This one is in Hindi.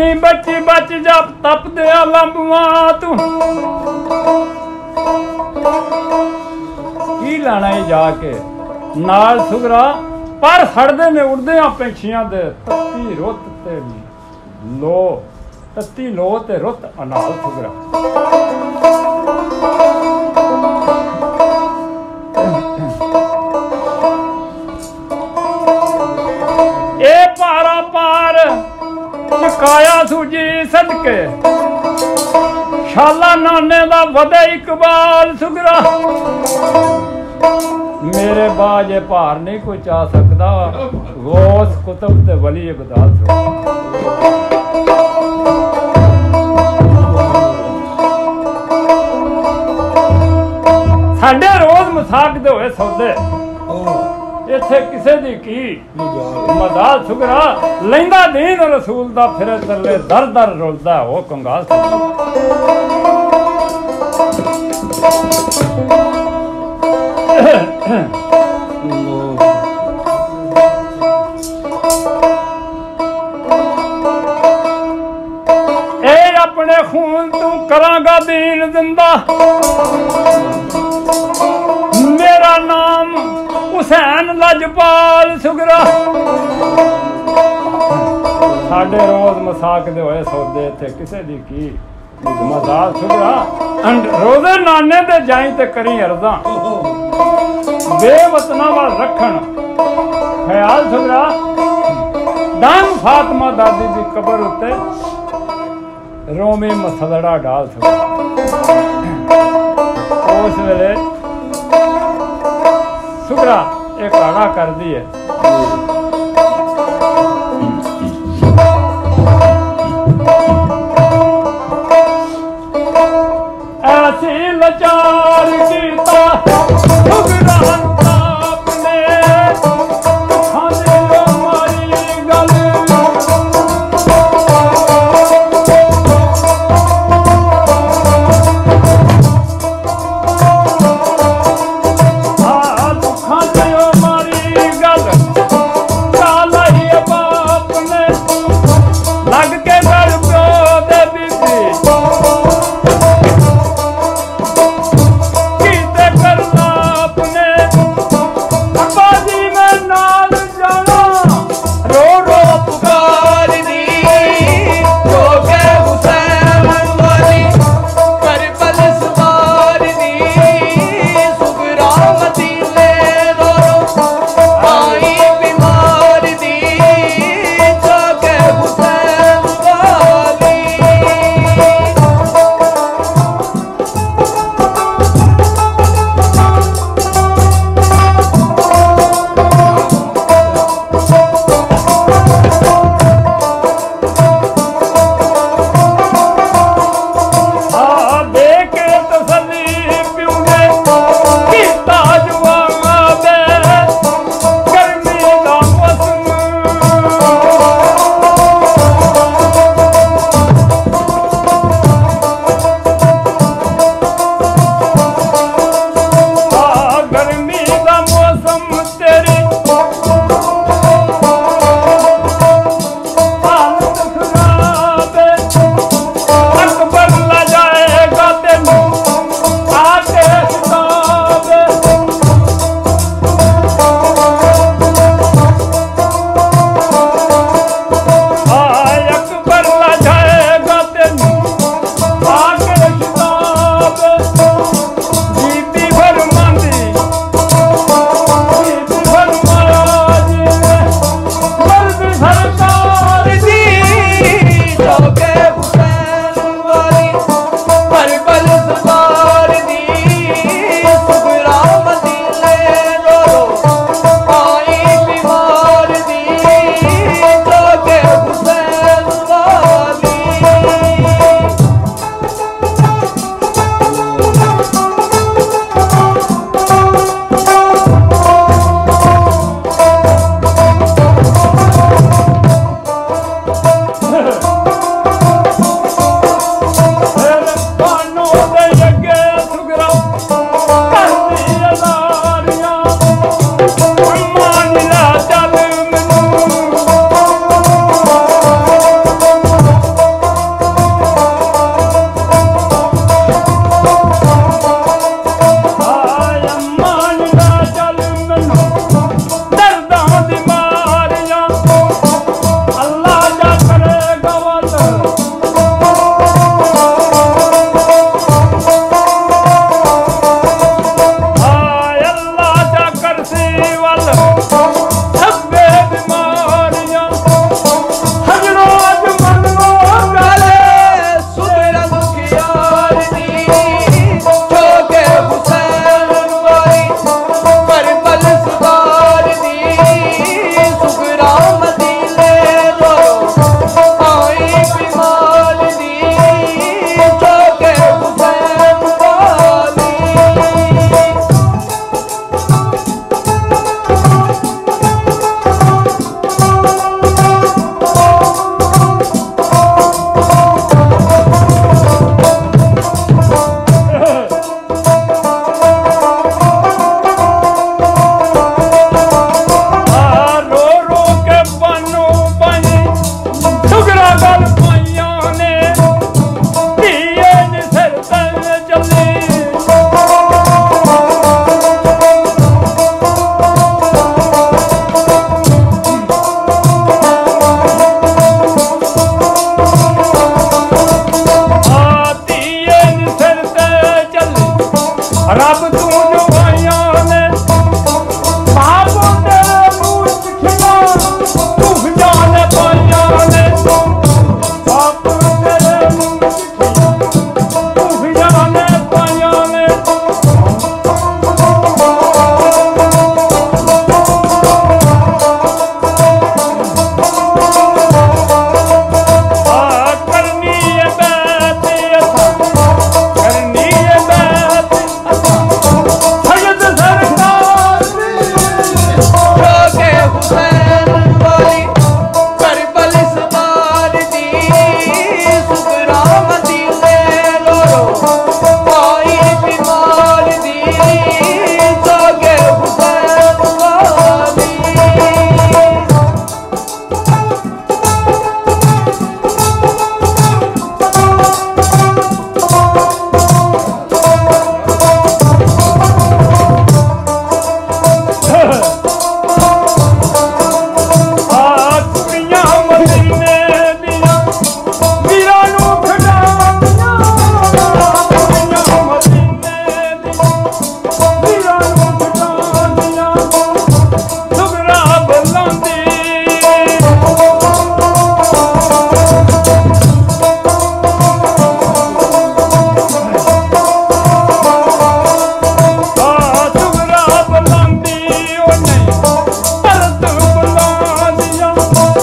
नी बच्ची बच जा तप दिया लंबुआ तू की लाना ही जाके नाल सुगरा पर सड़दे ने उड़दे पंछियां दे तत्ती रुत ते लो तत्ती लो ते रुत अनाल सुगरा ए पारा पार चकाया सूजी सदके शाला नाने दा वदे इकबाल सुगरा मेरे बाजे भार नहीं कोई चा सकता गौस कुतुब ते वली इबदाल साडे रोज मसाक दे होए सौदे इत्थे किसे दी की मदाल सुगरा लैंदा दीन रसूल दा फिरे चले दर दर रुलदा ओ कंगाल ए अपने खून तू करांगा दीन जिंदा मेरा नाम हुसैन लजपाल सुगरा साडे रोज मसाक दे होए सौदे थे किसे दी की मजाल सुगरा रोजे नाने दे जाई ते करी अर्जा बेवतना वाल रखन ख्याल सुगरा दान फातिमा दादी दी कबर उत्ते रोमी मसलड़ा डाल सुगरा उस वेले सुगरा एक आड़ा कर दिए ऐसी लाचार कीता सुगरा आपने खाने हमारी गल हाँ